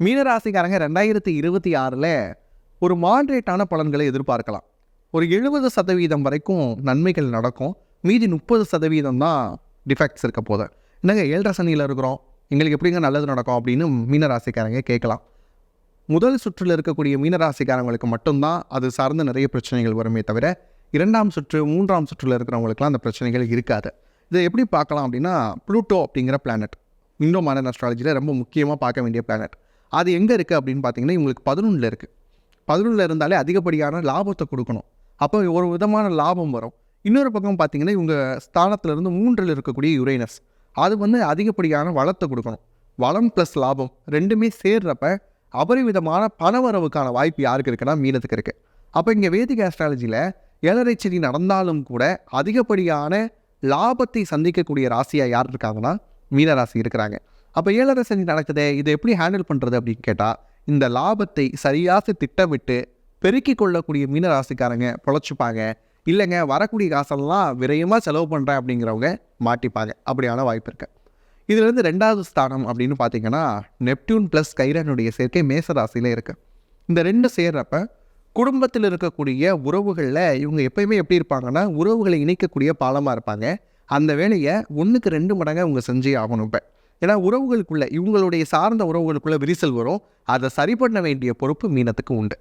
மீனராசிக்காரங்க 2026ல் ஒரு மாட்ரேட்டான பலன்களை எதிர்பார்க்கலாம். ஒரு 70% வரைக்கும் நன்மைகள் நடக்கும். மீதி 30% தான் டிஃபெக்ட்ஸ் இருக்க போது. என்னங்க 7.5 சனியில் இருக்கிறோம், எங்களுக்கு எப்படிங்க நல்லது நடக்கும் அப்படின்னு மீனராசிக்காரங்க கேட்கலாம். முதல் சுற்றில் இருக்கக்கூடிய மீனராசிக்காரங்களுக்கு மட்டும்தான் அது சார்ந்த நிறைய பிரச்சனைகள் வருமே தவிர 2ஆம் சுற்று 3ஆம் சுற்றில் இருக்கிறவங்களுக்குலாம் அந்த பிரச்சனைகள் இருக்காது. இதை எப்படி பார்க்கலாம் அப்படின்னா, ப்ளூட்டோ அப்படிங்கிற பிளானட் இந்தோ மாடர்ன் அஸ்ட்ராலஜியில் ரொம்ப முக்கியமாக பார்க்க வேண்டிய பிளானட். அது எங்கே இருக்குது அப்படின்னு பார்த்தீங்கன்னா, இவங்களுக்கு 11ல் இருக்குது. 11ல் இருந்தாலே அதிகப்படியான லாபத்தை கொடுக்கணும். அப்போ ஒரு விதமான லாபம் வரும். இன்னொரு பக்கம் பார்த்தீங்கன்னா, இவங்க ஸ்தானத்திலிருந்து 3ல் இருக்கக்கூடிய யுரேனஸ், அது அதிகப்படியான வளத்தை கொடுக்கணும். வளம் ப்ளஸ் லாபம் ரெண்டுமே சேர்றப்ப அபரிவிதமான பணவரவுக்கான வாய்ப்பு யாருக்கு இருக்குன்னா மீனத்துக்கு இருக்குது. அப்போ இங்கே வேதிக் ஆஸ்ட்ராலஜியில் 7.5 சனி நடந்தாலும் கூட அதிகப்படியான லாபத்தை சந்திக்கக்கூடிய ராசியாக யார் இருக்காங்கன்னா மீனராசி இருக்கிறாங்க. அப்போ 7.5 சனி நடக்குதே, இதை எப்படி ஹேண்டில் பண்ணுறது அப்படின்னு கேட்டால், இந்த லாபத்தை சரியாக திட்டமிட்டு பெருக்கிக் கொள்ளக்கூடிய மீனராசிக்காரங்க பொழைச்சிப்பாங்க. இல்லைங்க வரக்கூடிய காசெல்லாம் விரையமாக செலவு பண்ணுறேன் அப்படிங்கிறவங்க மாட்டிப்பாங்க. அப்படியான வாய்ப்பு இருக்குது. இதுலேருந்து 2வது ஸ்தானம் அப்படின்னு பார்த்தீங்கன்னா, நெப்டியூன் ப்ளஸ் கைரனுடைய சேர்க்கை மேசராசியில் இருக்குது. இந்த 2 சேர்றப்ப குடும்பத்தில் இருக்கக்கூடிய உறவுகளில் இவங்க எப்பயுமே எப்படி இருப்பாங்கன்னா, உறவுகளை இணைக்கக்கூடிய பாலமாக இருப்பாங்க. அந்த வேலையை 1க்கு 2 மடங்காக இவங்க செஞ்சே ஆகணும். இப்போ ஏன்னா உறவுகளுக்குள்ளே இவங்களுடைய சார்ந்த உறவுகளுக்குள்ளே விரிசல் வரும். அதை சரி பண்ண வேண்டிய பொறுப்பு மீனத்துக்கு உண்டு.